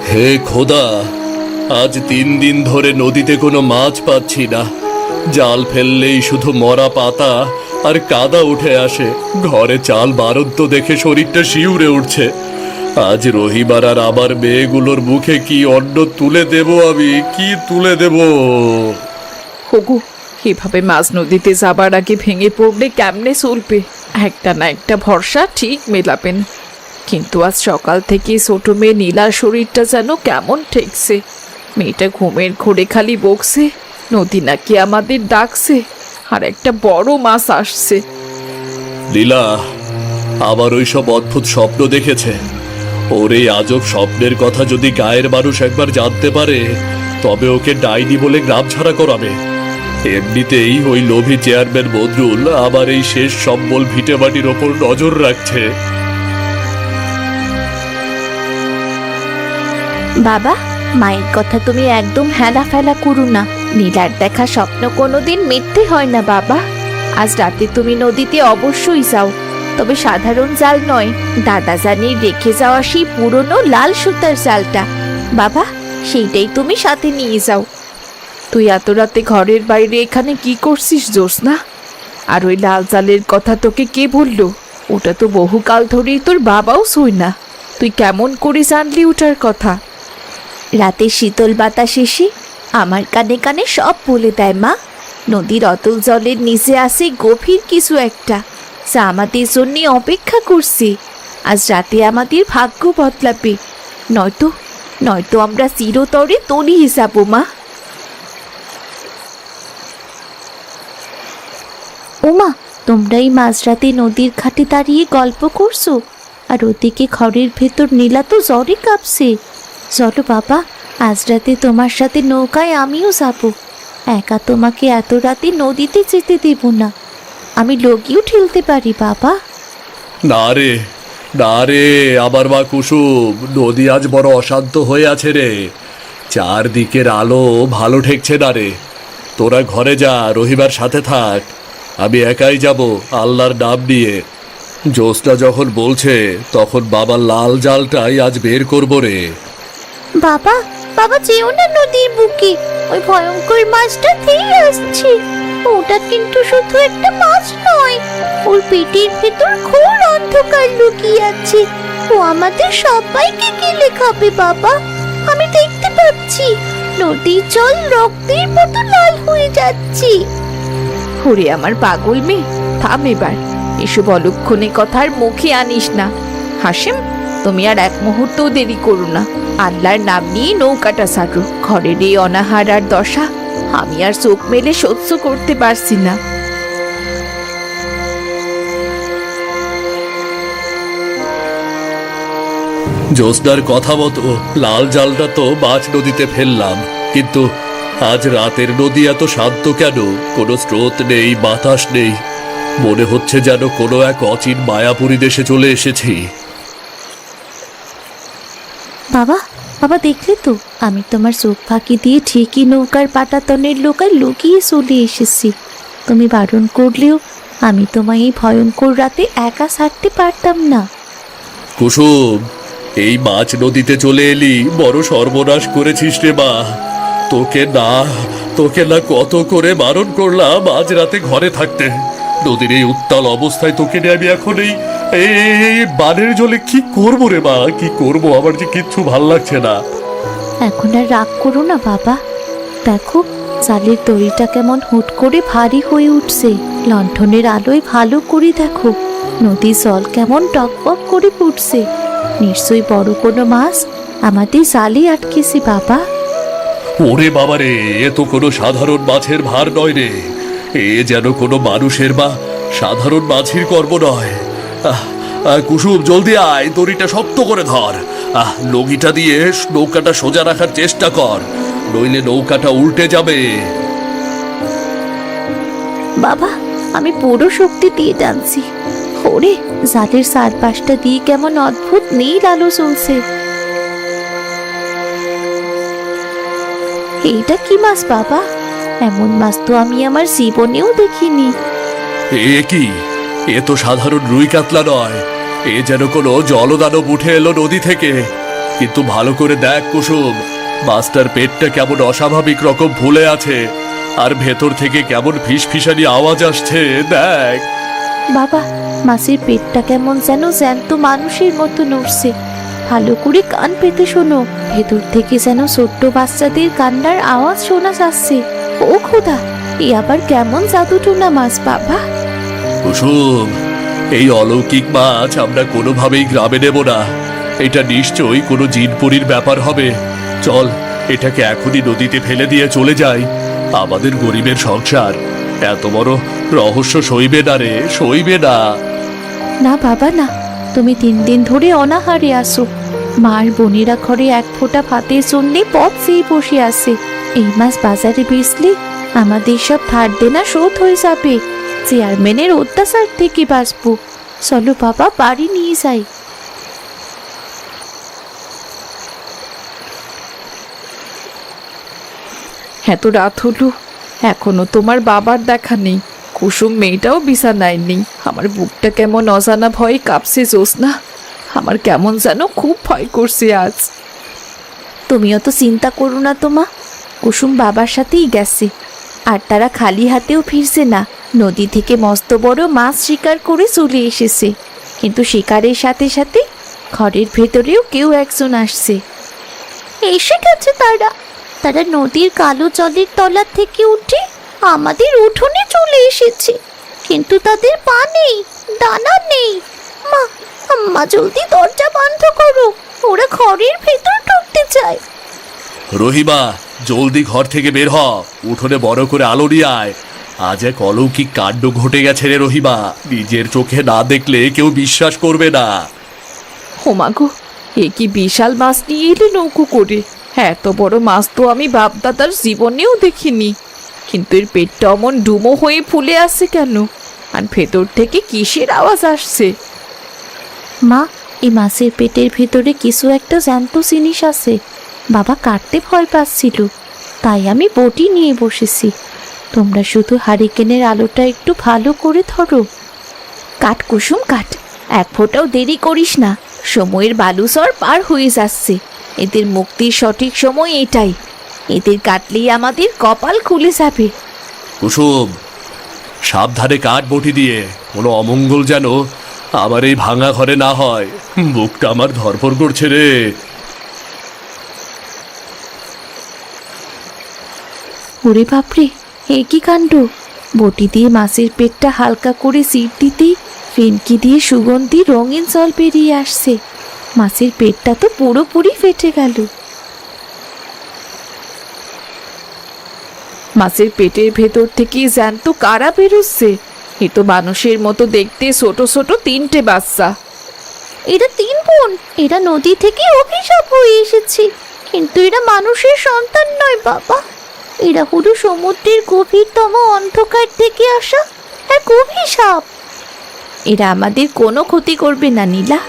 হে খোদা, আজ 3 দিন ধরে নদীতে কোনো মাছ পাচ্ছি না। জাল ফেললেই শুধু মরা পাতা আর কাদা উঠে আসে। ঘরে চাল বারদ্দ দেখে শরীরটা শিউরে উঠছে। আজ রহিবার আর আবার মেয়েগুলোর মুখে কি অন্ন তুলে দেব, আমি কি তুলে দেব? হগু, এভাবে মাঝ নদীতে যাবার আগে ভেঙে পড়লে কেমনে চলবে? একটা না একটা ভরসা ঠিক মেলাবেন। কিন্তু আজ সকাল থেকে ছোট মেয়ে নীলার শরীরটা যেন কেমন ঠেকছে। মেয়েটা ঘুমের ঘোরে খালি বকছে, নদী নাকি আমাদের ডাকছে, আর একটা বড় মাছ আসছে। লীলা আবার ওইসব অদ্ভুত স্বপ্ন দেখেছে। ওর এই আজব স্বপ্নের কথা যদি গায়ের মানুষ একবার জানতে পারে, তবে ওকে ডাইনি বলে গ্রাম ছাড়া করাবে। এমনিতেই ওই লোভী চেয়ারম্যান বদরুল আবার এই শেষ সম্বল ভিটেমাটির ওপর নজর রাখছে। বাবা, মায়ের কথা তুমি একদম হেলা ফেলা করো না। নীলার দেখা স্বপ্ন কোনোদিন মিথ্যে হয় না বাবা। আজ রাতে তুমি নদীতে অবশ্যই যাও, তবে সাধারণ জাল নয়, দাদা জানির রেখে যাওয়া সেই পুরনো লাল সুতার জালটা। বাবা, সেইটাই তুমি সাথে নিয়ে যাও। তুই এত রাতে ঘরের বাইরে এখানে কি করছিস জ্যোৎস্না? আর ওই লাল জালের কথা তোকে কে বললো? ওটা তো বহুকাল ধরেই তোর বাবাও শোয় না। তুই কেমন করে জানলি ওটার কথা? রাতে শীতল বাতাস এসে আমার কানে কানে সব বলে দেয় মা। নদীর অতল জলের নিচে আসে গভীর কিছু একটা, যা আমাদের জন্য অপেক্ষা করছে। আজ রাতে আমাদের ভাগ্য বদলাবে, নয়তো নয়তো আমরা চিরতরে তলিয়ে যাবো মা। ওমা, তোমরা এই মাঝরাতে নদীর ঘাটে দাঁড়িয়ে গল্প করছো, আর ওদিকে ঘরের ভেতর নীলা তো জ্বরে কাঁপছে। চলো বাবা, আজ রাতে তোমার সাথে নৌকায় আমিও যাব। একা তোমাকে এত রাতে নদীতে যেতে দেব না। আমি লগিও ঠেলতে পারি বাবা। না রে, না রে, আবার মা কুসুম, নদী আজ বড় অশান্ত হয়ে আছে রে। চারদিকের আলো ভালো ঠেকছে না রে। তোরা ঘরে যা, রহিবার সাথে থাক। আমি একাই যাব আল্লাহর নাম নিয়ে। জ্যোৎস্না যখন বলছে, তখন বাবার লাল জালটাই আজ বের করবো রে। বাবা, বাবা যেও না নদীর বুকে, ওই ভয়ঙ্কর মাছটা ধেয়ে আসছে। ওটা কিন্তু শুধু একটা মাছ নয়, ওর পেটের ভেতর ঘোর অন্ধকার লুকিয়ে আছে। ও আমাদের সবাইকে গিলে খাবে বাবা। আমি দেখতে পাচ্ছি নদীর জল রক্তের মতো লাল হয়ে যাচ্ছে। ওরে আমার পাগল মেয়ে, থাম এবার। এসব অলক্ষণে কথার মুখে আনিস না। হাসেম, তুমি আর এক মুহূর্তও দেরি করো না। আল্লাহর নাম নিয়ে নৌকাটা ছাড়ো। ঘরের এই অনাহার আর দশা আমি আর চোখ মেলে সহ্য করতে পারছি না। জ্যোৎস্নার কথা মতো লাল জালটা তো মাছ নদীতে ফেললাম, কিন্তু আজ রাতের নদী এত শান্ত কেন? কোনো স্রোত নেই, বাতাস নেই। মনে হচ্ছে যেন কোনো এক অচিন মায়াপুরী দেশে চলে এসেছি। বাবা, বাবা দেখলে তো, আমি তোমার চোখ ফাঁকি দিয়ে ঠিকই নৌকার পাটাতনের লোকায় লুকিয়ে চলে এসেছি। তুমি বারণ করলেও আমি তোমায় এই ভয়ঙ্কর রাতে একা ছাড়তে পারতাম না। কুসুম, এই মাছ নদীতে চলে এলি, বড় সর্বনাশ করেছিস রে মা। তোকে না কত করে বারণ করলাম আজ রাতে ঘরে থাকতে। নদীর এই উত্তাল অবস্থায় তোকে নিয়ে আমি এখন এই বানের জলে কি করবো রে মা, কি করবো? আমার যে কিচ্ছু ভাল লাগছে না। এখন আর রাগ করো না বাবা। দেখো, জালের দড়িটা কেমন হুট করে ভারী হয়ে উঠছে। লণ্ঠনের আলোয় ভালো করে দেখো, নদীর জল কেমন টকবক করে পড়ছে। নিশ্চয়ই বড় কোনো মাছ আমাদের জালে আটকেছে বাবা। ওরে বাবা রে, এ তো কোনো সাধারণ মাছের ভার নয় রে। এ যেন কোনো মানুষের বা সাধারণ মাঝির কর্ম নয়। কুসুম, জলদি আয়, দড়িটা শক্ত করে ধর। লগিটা দিয়ে নৌকাটা সোজা রাখার চেষ্টা কর, নইলে নৌকাটা উল্টে যাবে। বাবা, আমি পুরো শক্তি দিয়ে টানছি। ওরে, জালের চারপাশটা দিয়ে কেমন অদ্ভুত নীল আলো চলছে। এইটা কি মাছ বাবা? এমন মাছ তো আমি আমার জীবনেও দেখিনি। এ কি? এ তো সাধারণ রুই কাতলা নয়, এ যেন কোনো জলদানব উঠে এলো নদী থেকে। কিন্তু ভালো করে দেখ কুসুম, মাছটার পেটটা কেমন অস্বাভাবিক রকম ফুলে আছে, আর ভেতর থেকে কেমন ফিসফিসানি আওয়াজ আসছে দেখ। বাবা, মাছের পেটটা কেমন যেন জ্যান্ত মানুষের মতো নড়ছে। ভালো করে কান পেতে শোনো, ভেতর থেকে যেন ছোট্ট বাচ্চাদের কান্নার আওয়াজ শোনা যাচ্ছে। ও খোদা, এ আবার কেমন জাদুটোনা মাছ বাবা? কুসুম, এই অলৌকিক মাছ আমরা কোনোভাবেই গ্রামে নেব না। এটা নিশ্চয়ই কোনো জিনপুরীর ব্যাপার হবে। চল, এটাকে এখনই নদীতে ফেলে দিয়ে চলে যাই। আমাদের গরিবের সংসার এত বড় রহস্য সইবে না রে, সইবে না। না বাবা না, তুমি 3 দিন ধরে অনাহারে আসো। মার বোনেরা ঘরে এক ফোঁটা ভাতের জন্যে পথ চেয়ে বসে আছে। এই মাছ বাজারে বেচলে আমাদের সব ধার দেনা শোধ হয়ে যাবে। চেয়ারম্যানের অত্যাচার থেকে বাঁচবো। চলো বাবা, বাড়ি নিয়ে যাই। এত রাত হলো, এখনো তোমার বাবার দেখা নেই। কুসুম মেয়েটাও বিছানায় নেই। আমার বুকটা কেমন অজানা ভয়ে কাঁপছে জ্যোৎস্না। আমার কেমন যেন খুব ভয় করছে আজ। তুমিও তো চিন্তা করো না তো মা, কুসুম বাবার সাথেই গেছে। আর তারা খালি হাতেও ফিরছে না। নদী থেকে মস্ত বড় মাছ শিকার করে চলে এসেছে। কিন্তু শিকারের সাথে সাথে ঘরের ভেতরেও কেউ একজন আসছে। এসে গেছে তারা। তারা নদীর কালো জলের তলা থেকে উঠে আমাদের উঠোনে চলে এসেছে। কিন্তু তাদের পা নেই, ডানা নেই। মা, আম্মা জলদি দরজা বন্ধ করো, ওরা ঘরের ভেতর ঢুকতে চায়। রহিমা, জলদি ঘর থেকে বের হ, উঠোনে বড় করে আলো নিয়ে আয়। আজ এক অলৌকিক কাণ্ড ঘটে গেছে রে রহিমা। নিজের চোখে না দেখলে কেউ বিশ্বাস করবে না। হোমাগো, এ কি বিশাল মাছ নিয়ে এলে নৌকো করে! এত বড় মাছ তো আমি বাপদাদার জীবনেও দেখিনি। কিন্তু এর পেটটা অমন ডুমো হয়ে ফুলে আসছে কেন? আর ভেতর থেকে কিসের আওয়াজ আসছে? মা, এই মাছের পেটের ভেতরে কিছু একটা জ্যান্ত জিনিস আছে। বাবা কাটতে ভয় পাচ্ছিল, তাই আমি বটি নিয়ে বসেছি। তোমরা শুধু হারিকেনের আলোটা একটু ভালো করে ধরো। কাট কুসুম কাট, এক ফোঁটাও দেরি করিস না। সময়ের বালুচর পার হয়ে যাচ্ছে। এদের মুক্তির সঠিক সময় এটাই। এদের কাটলেই আমাদের কপাল খুলে যাবে। কুসুম, সাবধানে কাঠ বটি দিয়ে, কোনো অমঙ্গল যেন আমার এই ভাঙা ঘরে না হয়। বুকটা আমার ধরফর করছে রে। ওরে বাপরে, এ কি কাণ্ড! বটি দিয়ে মাছের পেটটা হালকা করে চিপ দিতেই ফেনকি দিয়ে সুগন্ধি রঙিন জল বেরিয়ে আসছে। মাছের পেটটা তো পুরোপুরি ফেটে গেল। মাছের পেটের ভেতর থেকে জ্যান্ত কারা বেরোচ্ছে? এ তো মানুষের মতো দেখতে, ছোট ছোট 3টে বাচ্চা। এরা 3 বোন। এরা নদী থেকে অভিশাপ হয়ে এসেছে। কিন্তু এরা মানুষের সন্তান নয় বাবা। এরা হলো সমুদ্রের গভীরতম অন্ধকার থেকে আসা এক অভিশাপ। এরা আমাদের কোনো ক্ষতি করবে না নীলা।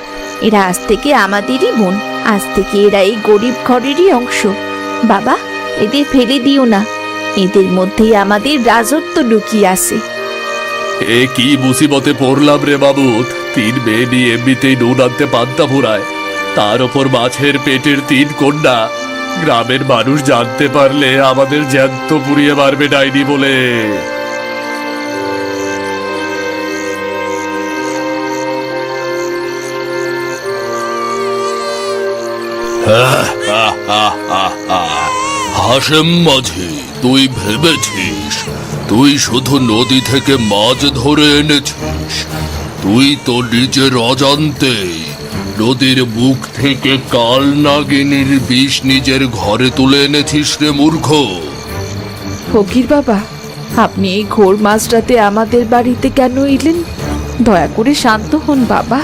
এরা আজ থেকে আমাদেরই বোন। আজ থেকে এরা এই গরিব ঘরেরই অংশ। বাবা, এদের ফেলে দিও না। এদের মধ্যেই আমাদের রাজত্ব লুকিয়ে আছে। এ কি মুসিবতে পড়লাম রে বাবু। 3 মেয়ে নিয়ে এমনিতেই নুন আনতে পান্তা ফুরায়, তার ওপর মাছের পেটের 3 কন্যা। গ্রামের মানুষ জানতে পারলে আমাদের জ্যান্ত পুড়িয়ে মারবে ডাইনি বলে। হাশেম মাঝি, তুই ভেবেছিস তুই শুধু নদী থেকে মাছ ধরে এনেছিস? তুই তো নিজের অজান্তেই নদীর বুক থেকে কাল নাগিনীর বিষ নিজের ঘরে তুলে এনেছিস রে মূর্খ। ফকির বাবা, আপনি এই ঘোর মাঝরাতে আমাদের বাড়িতে কেন এলেন? দয়া করে শান্ত হন বাবা।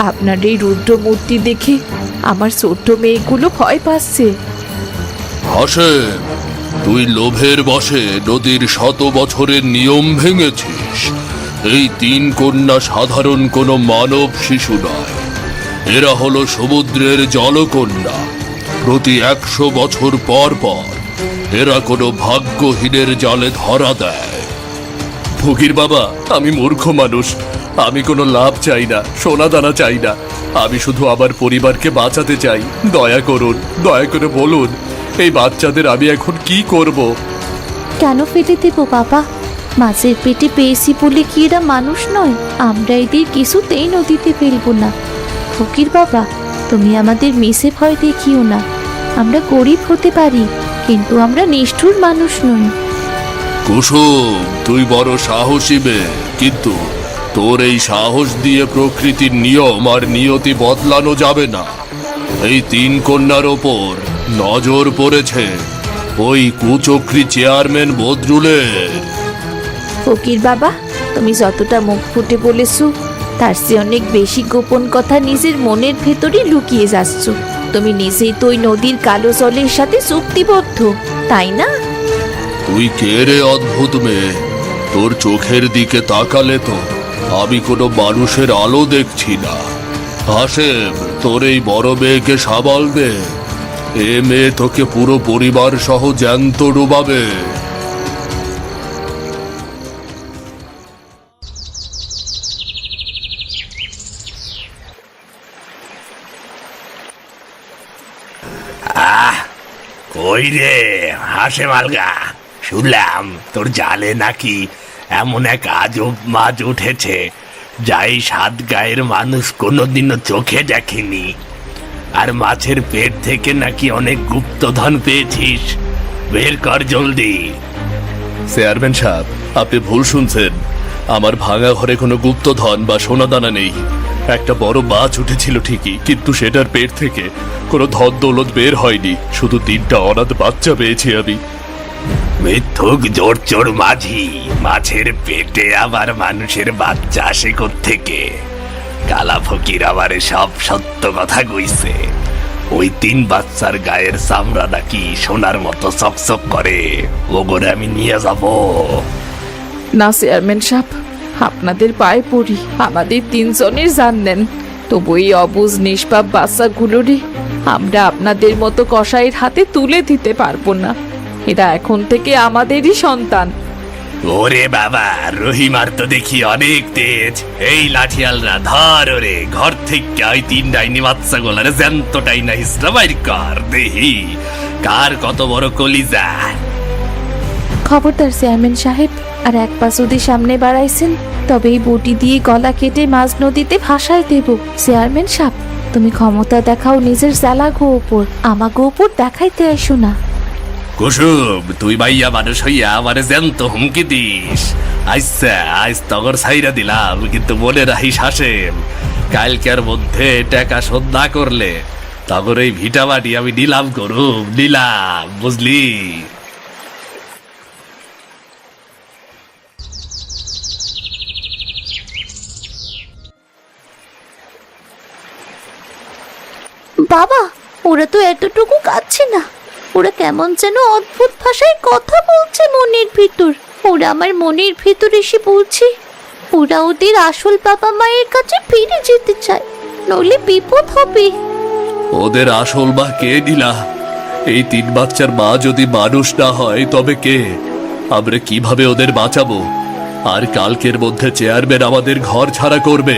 আপনার এই রুদ্র মূর্তি দেখে আমার ছোট্ট মেয়েগুলো ভয় পাচ্ছে। হাশেম, তুই লোভের বশে নদীর 100 বছরের নিয়ম ভেঙেছিস। এই 3 কন্যা সাধারণ কোনো মানব শিশু নয়। এরা হলো সমুদ্রের জলকন্যা। প্রতি 100 বছর পর পর এরা কোনো ভাগ্যহীনের জালে ধরা দেয়। ফকির বাবা, আমি মূর্খ মানুষ। আমি কোনো লাভ চাই না, সোনা দানা চাই না। আমি শুধু আমার পরিবারকে বাঁচাতে চাই। দয়া করুন, দয়া করে বলুন, এই বাচ্চাদের আমি এখন কি করব? কেন ফেলে দেবো বাবা? মাছের পেটে পেয়েছি বলে কি এরা মানুষ নয়? আমরা এদের কিছুতেই নদীতে ফেলবো না। ফকির বাবা, তুমি আমাদের মেসে ভয় দেখিও না। আমরা গরিব হতে পারি, কিন্তু আমরা নিষ্ঠুর মানুষ নই। কুসুম, তুই বড় সাহসী মেয়ে, কিন্তু তোর এই সাহস দিয়ে প্রকৃতির নিয়ম আর নিয়তি বদলানো যাবে না। এই তিন কন্যার ওপর নজর পড়েছে ওই কুচক্রী চেয়ারম্যান বদরুলের। ফকির বাবা, তুমি যতটা মুখ ফুটে বলেছো, তার চেয়ে অনেক বেশি গোপন কথা নিজের মনের ভেতরে লুকিয়ে যাচ্ছ। তুমি নিজেই তো ওই নদীর কালো জলের সাথে চুক্তিবদ্ধ, তাই না? তুই কে রে অদ্ভুত মেয়ে? তোর চোখের দিকে তাকালে তো আমি কোনো মানুষের আলো দেখছি না। হাসেম, তোর এই বড় মেয়েকে সামাল দে। এ মেয়ে তোকে পুরো পরিবার সহ জ্যান্ত ডুবাবে। কই রে হাসেম আলগা, শুনলাম তোর জালে নাকি এমন এক আজব মাছ উঠেছে যাই সাত গায়ের মানুষ কোনোদিনও চোখে দেখেনি। আর মাছের পেট থেকে নাকি অনেক গুপ্তধন পেয়েছিস, বের কর জলদি। চেয়ারম্যান সাহেব, আপনি ভুল শুনছেন। আমার ভাঙা ঘরে কোনো গুপ্তধন বা সোনাদানা নেই। একটা বড় মাছ উঠেছিল ঠিকই, কিন্তু সেটার পেট থেকে কোনো ধন দৌলত বের হয়নি। শুধু 3টা অনাথ বাচ্চা পেয়েছি আমি। মিথ্যুক জোর চোর মাঝি, মাছের পেটে আবার মানুষের বাচ্চা আসে থেকে? কালা ফকির আবার সব সত্য কথা কইছে। ওই 3 বাচ্চার গায়ের চামড়া নাকি সোনার মতো চকচক করে। ওগরে আমি নিয়ে যাব। না চেয়ারম্যান সাহেব, আপনাদের পায়ে পড়ি, আমাদের 3 জনের জান নেন, তবু এই অবুঝ নিষ্পাপ বাচ্চাগুলোরই আমরা আপনাদের মতো কসাইয়ের হাতে তুলে দিতে পারবো না। এরা এখন থেকে আমাদেরই সন্তান। ওরে বাবা, রহিমার তো দেখি অনেক তেজ। এই লাঠিয়ালরা ধর ওরে, ঘর থেকে ওই 3 ডাইনি বাচ্চা গোলারে জ্যান্তটাই না হিসরা বাইর কর, দেহি কার কত বড় কলিজা। খবরদার চেয়ারম্যান সাহেব, আর এক পা যদি সামনে বাড়াইছেন তবে এই বটি দিয়ে গলা কেটে মাঝ নদীতে ভাসায় দেব। চেয়ারম্যান সাহেব, তুমি ক্ষমতা দেখাও নিজের জ্বালাগো ওপর, আমাগো ওপর দেখাইতে এসো না। কুসুম, তুই ভাইয়া মানুষ হইয়া আমারে জ্যান্ত হুমকি দিস। আচ্ছা, আজ তগর ছাইরা দিলাম, কিন্তু মনে রাখিস হাসেম, কালকের মধ্যে টাকা শোধ না করলে তগর এই ভিটা বাড়ি আমি নিলাম করুম, নিলাম, বুঝলি? বাবা, ওরা তো এতটুকু কাচ্ছে না। ওরা কেমন যেন অদ্ভুত ভাষায় কথা বলছে মনের ভিতর। ওরা আমার মনের ভিতর এসে বলছে ওরা ওদের আসল বাবা মায়ের কাছে ফিরে যেতে চায়, নইলে বিপদ হবে। ওদের আসল মা কে দিলা? এই 3 বাচ্চার মা যদি মানুষ না হয় তবে কে? আমরা কিভাবে ওদের বাঁচাবো? আর কালকের মধ্যে চেয়ারম্যান আমাদের ঘর ছাড়া করবে।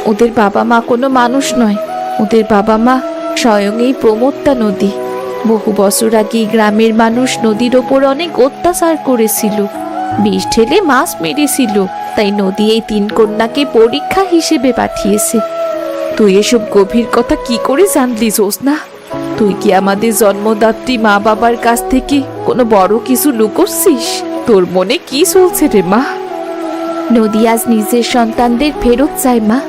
ওদের বাবা মা কোনো মানুষ নয়, ওদের বাবা মা স্বয়ং এই প্রমত্তা নদী। বহু বছর আগে গ্রামের মানুষ নদীর ওপর অনেক অত্যাচার করেছিল, বিষ ঢেলে মাছ মেরেছিল, তাই নদী এই 3 কন্যাকে পরীক্ষা হিসেবে পাঠিয়েছে। তুই এসব গভীর কথা কি করে জানলি জোসনা? তুই কি আমাদের জন্মদাত্রী মা বাবার কাছ থেকে কোনো বড় কিছু লুকোচ্ছিস? তোর মনে কি চলছে রে মা? নদী আজ নিজের সন্তানদের ফেরত চায় মা।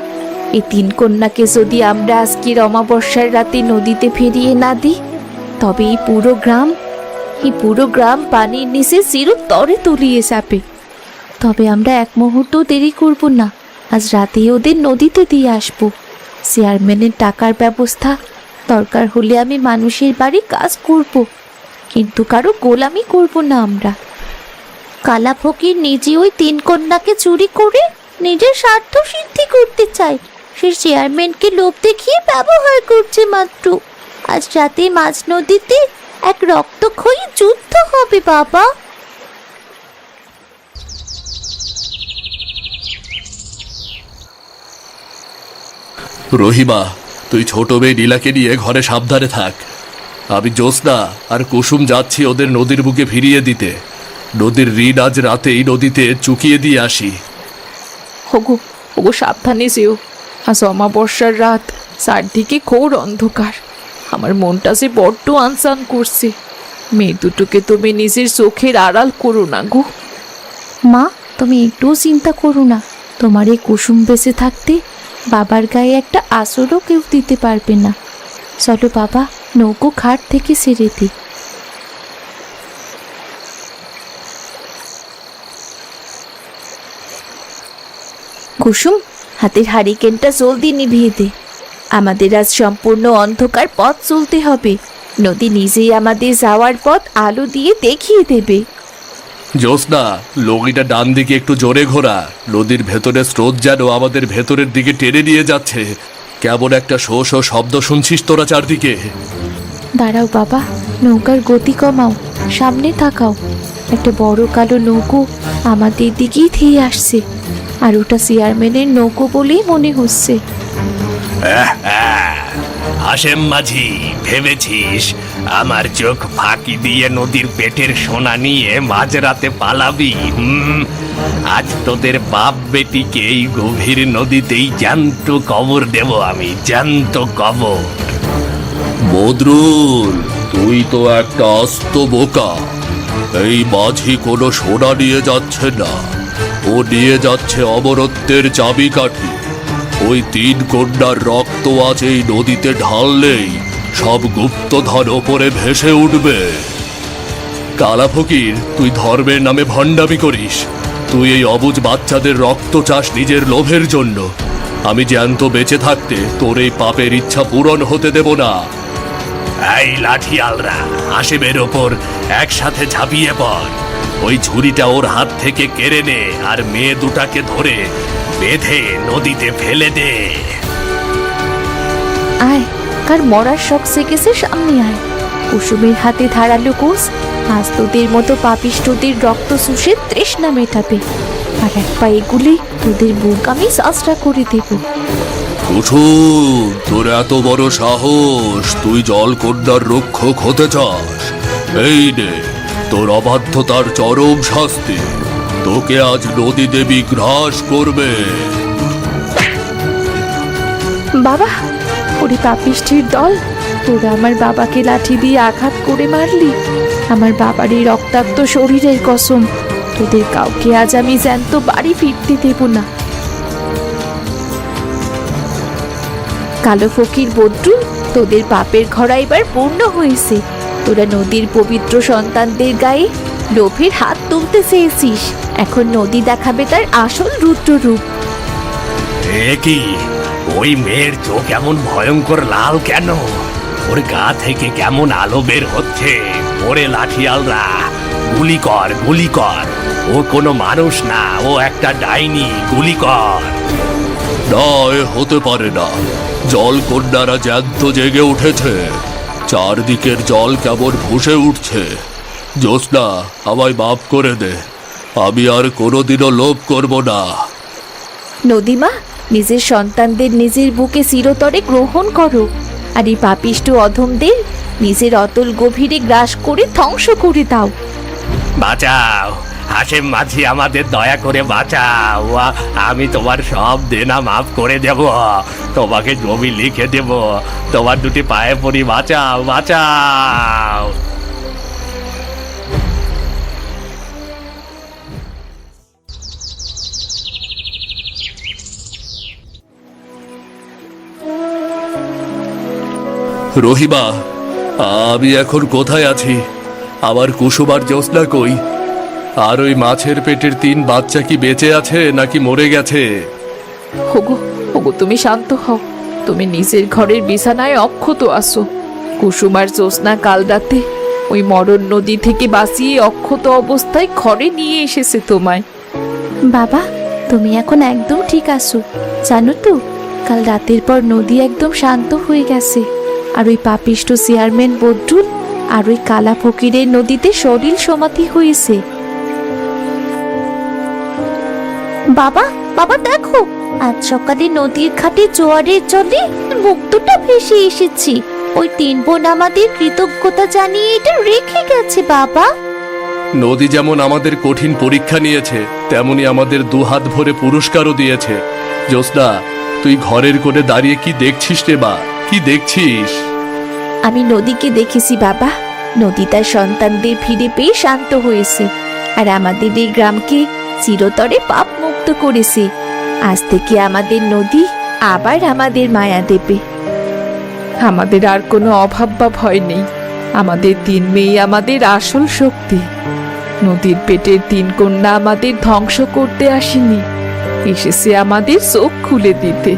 এই 3 কন্যাকে যদি আমরা আজকের অমাবস্যার রাতে নদীতে ফিরিয়ে না দিই, তবে এই পুরো গ্রাম পানির নিচে চিরতরে তলিয়ে যাবে। তবে আমরা এক মুহূর্ত দেরি করব না, আজ রাতেই ওদের নদীতে দিয়ে আসবো। চেয়ারম্যানের টাকার ব্যবস্থা, দরকার হলে আমি মানুষের বাড়ি কাজ করব, কিন্তু কারো গোলামি করব না আমরা। কালা ফকির নিজে ওই 3 কন্যাকে চুরি করে নিজের স্বার্থ সিদ্ধি করতে চায়। সে চেয়ারম্যানকে লোভ দেখিয়ে ব্যবহার করছে মাত্র। আজ রাতে মাঝ নদীতে এক রক্তক্ষয়ী যুদ্ধ হবে বাবা। রহিমা, তুই ছোট মেয়ে নীলাকে নিয়ে ঘরে সাবধানে থাক। আমি জ্যোৎস্না আর কুসুম যাচ্ছি ওদের নদীর বুকে ফিরিয়ে দিতে। নদীর ঋণ আজ রাতেই নদীতে চুকিয়ে দিয়ে আসি। ওগো ওগো সাবধানে যেও, আজ অমাবস্যার রাত, চারদিকে ঘোর অন্ধকার। আমার মনটা যে বড্ড আনসান করছে। মেয়ে দুটোকে তুমি নিজের চোখের আড়াল করো না গো। মা, তুমি একটুও চিন্তা করো না। তোমার এই কুসুম বেঁচে থাকতে বাবার গায়ে একটা আঁচড়ও কেউ দিতে পারবে না। চলো বাবা, নৌকো ঘাট থেকে ছেড়ে দিই। কুসুম, হাতের হারিকেনটা জলদি নিভিয়ে দে। আমাদের আজ সম্পূর্ণ অন্ধকার পথ চলতে হবে। নদী নিজেই আমাদের যাওয়ার পথ আলো দিয়ে দেখিয়ে দেবে। জ্যোৎস্না, লগিটা ডান দিকে একটু জোরে ঘোরা। নদীর ভেতরে স্রোত যেন আমাদের ভেতরের দিকে টেনে নিয়ে যাচ্ছে। কেমন একটা শো শো শব্দ শুনছিস তোরা চারদিকে? দাঁড়াও বাবা, নৌকার গতি কমাও, সামনে তাকাও। একটা বড় কালো নৌকো আমাদের দিকেই ধেয়ে আসছে, আর ওটা চেয়ারম্যানের নৌকো বলেই মনে হচ্ছে। হাসেম মাঝি, ভেবেছিস আমার চোখ ফাঁকি দিয়ে নদীর পেটের সোনা নিয়ে মাঝরাতে পালাবি? আজ তোদের বাপ বেটিকে এই গভীর নদীতেই জ্যান্ত কবর দেব আমি, জ্যান্ত কবর। বদরুল, তুই তো একটা আস্ত বোকা। এই মাঝি কোনো সোনা নিয়ে যাচ্ছে না, ও নিয়ে যাচ্ছে অমরত্বের চাবিকাঠি। ওই 3 কন্যার রক্ত আজ এই নদীতে ঢাললেই সব গুপ্তধন ওপরে ভেসে উঠবে। কালা ফকির, তুই ধর্মের নামে ভণ্ডামি করিস। তুই এই অবুঝ বাচ্চাদের রক্ত চাস নিজের লোভের জন্য। আমি জ্যান্ত বেঁচে থাকতে তোর এই পাপের ইচ্ছা পূরণ হতে দেব না। এই লাঠিয়ালরা, হাসেমের ওপর একসাথে ঝাঁপিয়ে পড়। ওই ঝুড়িটা ওর হাত থেকে কেড়ে নে, আর মেয়ে দুটাকে ধরে বেঁধে নদীতে ফেলে দে। আয়, কার মরার শখ জেগেছে সামনে আয়। কুসুমের হাতে ধারালো কোষ আজ তোদের মতো পাপিষ্ঠদের রক্ত শুষে তৃষ্ণা মেটাবে, আর এক পা এগুলি তোদের বুক আমি সাজটা করে দেব। কুসুম, তোর এত বড় সাহস! তুই জলকন্যার রক্ষক হতে চাস? এই নে তোর অবাধ্যতার চরম শাস্তি। তোকে আজ নদী দেবী গ্রাস করবে। বাবা, ওরে পাপিষ্ঠির দল, তোরা আমার বাবাকে লাঠি দিয়ে আঘাত করে মারলি। আমার বাবার এই রক্তাক্ত শরীরের কসম, তোদের কাউকে আজ আমি জ্যান্ত বাড়ি ফিরতে দেব না। কালো ফকির বদ্রু, তোদের পাপের ঘড়া এবার পূর্ণ হয়েছে। তোরা নদীর পবিত্র সন্তানদের গায়ে লোভের হাত তুলতে চেয়েছিস, এখন নদী দেখাবে তার আসল রুদ্র রূপ। এ কি? ওই মেয়ের চোখ এমন ভয়ঙ্কর লাল কেন? ওর গা থেকে কেমন আলো বের হচ্ছে? ওরে লাঠিয়ালরা, গুলি কর, গুলি কর। ও কোনো মানুষ না, ও একটা ডাইনি, গুলি কর। না, এ হতে পারে না। জলকন্যারা জ্যান্ত জেগে উঠেছে। চারদিকের জল কেমন ভুসে উঠছে। জ্যোৎস্না, আমায় মাফ করে দে। আমি আর কোনোদিনও লোভ করব না। নদীমা, নিজের সন্তানদের নিজের বুকে চিরতরে গ্রহণ করো, আর এই পাপিষ্ঠ অধমদের নিজের অতল গভীরে গ্রাস করে ধ্বংস করে দাও। বাঁচাও হাসেম মাঝি, আমাদের দয়া করে বাঁচাও। আমি তোমার সব দেনা মাফ করে দেব, তোমাকে জমি লিখে দেব। তোমার দুটি পায়ে পড়ি, বাঁচাও, বাঁচাও। রহিমা, আমি এখন কোথায় আছি? আমার কুসুম আর জ্যোৎস্না কই? আর ওই মাছের পেটের 3 বাচ্চা কি বেঁচে আছে নাকি মরে গেছে? ওগো ওগো, তুমি শান্ত হও। তুমি নিজের ঘরের বিছানায় অক্ষত আসো। কুসুম আর জ্যোৎস্না কাল রাতে ওই মরণ নদী থেকে বাঁচিয়ে অক্ষত অবস্থায় ঘরে নিয়ে এসেছে তোমায়। বাবা, তুমি এখন একদম ঠিক আছো। জানো তো, কাল রাতের পর নদী একদম শান্ত হয়ে গেছে, আর ওই পাপিষ্ঠ চেয়ারম্যান বদ্রুল আর ওই কালা ফকিরের নদীতে সলিল সমাধি হয়েছে। বাবা, বাবা দেখো, আজ সকালে নদীর ঘাটে জোয়ারের জলে মুক্তটা ভেসে এসেছি। ওই 3 বোন আমাদের কৃতজ্ঞতা জানিয়ে এটা রেখে গেছে বাবা। নদী যেমন আমাদের কঠিন পরীক্ষা নিয়েছে, তেমনি আমাদের দুহাত ভরে পুরস্কারও দিয়েছে। জ্যোৎস্না, তুই ঘরের কোণে দাঁড়িয়ে কি দেখছিস রে মা? কি দেখছিস? আমি নদীকে দেখেছি বাবা। নদী তার সন্তানদের ফিরে পেয়ে শান্ত হয়েছে, আর আমাদের এই গ্রামকে চিরতরে পাপ মুক্ত করেছে। আজ থেকে আমাদের নদী আবার আমাদের মায়া দেবে। আমাদের আর কোনো অভাব বা ভয় নেই। আমাদের 3 মেয়ে আমাদের আসল শক্তি। নদীর পেটের 3 কন্যা আমাদের ধ্বংস করতে আসেনি, এসেছে আমাদের চোখ খুলে দিতে।